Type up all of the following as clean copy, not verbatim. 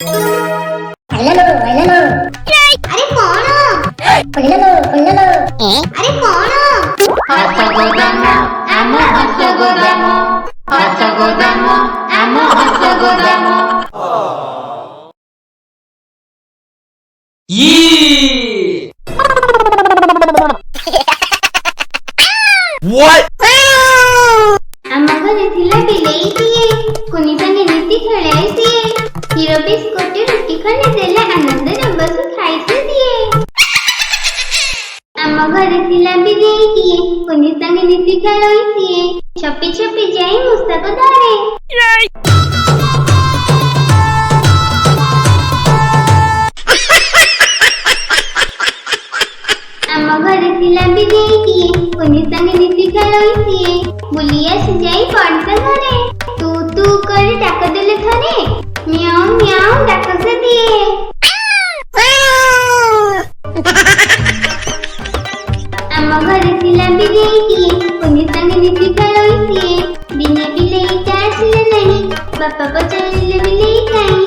अरे कौन अरे कौन हसगोदाम आम हसगोदाम हसगोदाम आम हसगोदाम What? ଆମ ଘରେ ଥିଲା ବିଲେଇଟିଏ କୁନି ସାଙ୍ଗେ ନୀତି ଖେଳାଇଦିଏ କ୍ଷୀର ବିସ୍କୁଟ ରୁଟି ଖଣ୍ଡେ ଦେଲେ ଆନନ୍ଦରେ ବସି ଖାଇଦିଏ। ଆମ ଘରେ ଥିଲା ବିଲେଇଟିଏ କୁନି ସାଙ୍ଗେ ନୀତି ଖେଳାଇଦିଏ ଛପି ଛପି ଯାଇ ମୂଷାକୁ ଧରେ। ଆମ ଘରେ ଥିଲା ବିଲେଇଟିଏ କୁନି ସାଙ୍ଗେ ନୀତି ଖେଳାଇଦିଏ ବୁଲି ଆସି ଯାଇ ପଡ଼ିଶା ଘରେ ତୁ ତୁ କରି ଡାକ ଦେଲେ ଥରେ ମିଆଉ ମିଆଉ ଡାକ ସେ ଦିଏ। ଆମ ଘରେ ଥିଲା ବିଲେଇଟିଏ କୁନି ସାଙ୍ଗେ ନୀତି ଖେଳାଇଦିଏ ଦିନେ ବିଲେଇଟା ଆସିଲେ ନାହିଁ ବାପା ପଚାରିଲେ ବିଲେଇ କାହିଁ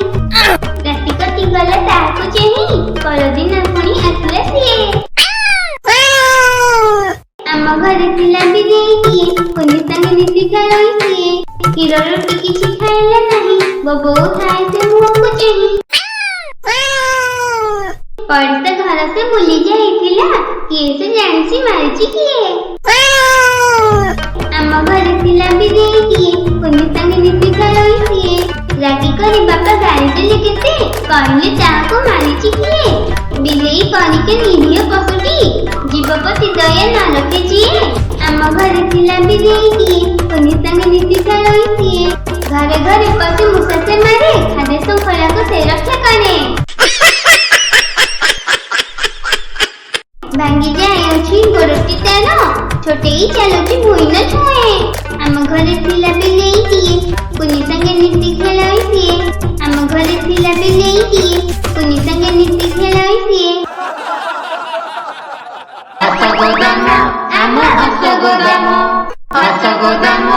ରାତି କଟିଗଲା ତାହାକୁ ଚାହିଁ ପରଦିନ ପୁଣି ଆସିଲା ସିଏ। ଆମ ଘରେ ଥିଲା ବିଲେଇଟିଏ କୁନି ସାଙ୍ଗେ ନୀତି ଖେଳାଇଦିଏ କ୍ଷୀର ରୁଟି କିଛି ଖାଇଲା ନାହିଁ ବୋଉ ଖାଏ ସେ ମୁହଁକୁ ଚାହିଁ ପଡ଼ିଶା ଘର ସେ ବୁଲି ଯାଇଥିଲା କିଏ ସେ ଜାଣିଛି ମାରିଛି କିଏ। ଆମ ଘରେ ଥିଲା ବିଲେଇଟିଏ କୁନି ସାଙ୍ଗେ ନୀତି ଖେଳାଇଦିଏ ରାଗି କରି ବାପା ଗାଳି ଦେଲେ କେତେ କହିଲେ ତାହାକୁ ମାରିଛି କିଏ। ବିଲେଇ ପରିକେ ନିରୀହ ପଶୁଟି ଜୀବପତି ଦୟା ନ ରଖେ ଯିଏ। ଆମ ଘରେ ଥିଲା ବିଲେଇଟିଏ କୁନି ସାଙ୍ଗେ ନୀତି ଖେଳାଇଦିଏ ଘରେ ଘରେ ପଶି ମୂଷା ସେ ମାରେ ଖାଦ୍ୟ ଶୃଙ୍ଖଳାକୁ ସେ ରକ୍ଷା କରେ। ଭାଙ୍ଗି ଯାଉଅଛି ଗୋଡ଼ଟି ତାର ଛୋଟେଇ ଚାଲୁଛି ଭୁଇଁ ନ ଛୁଏଁ। ଆମ ଘରେ ଥିଲା ବିଲେଇଟିଏ କୁନି ସାଙ୍ଗେ ନୀତି ଖେଳାଇଦିଏ ଆମ ଘରେ ଥିଲା ବିଲେଇଟିଏ କୁନି ସାଙ୍ଗେ ନୀତି ଖେଳାଇଦିଏ। हसगोदाम आम हसगोदाम हसगोदाम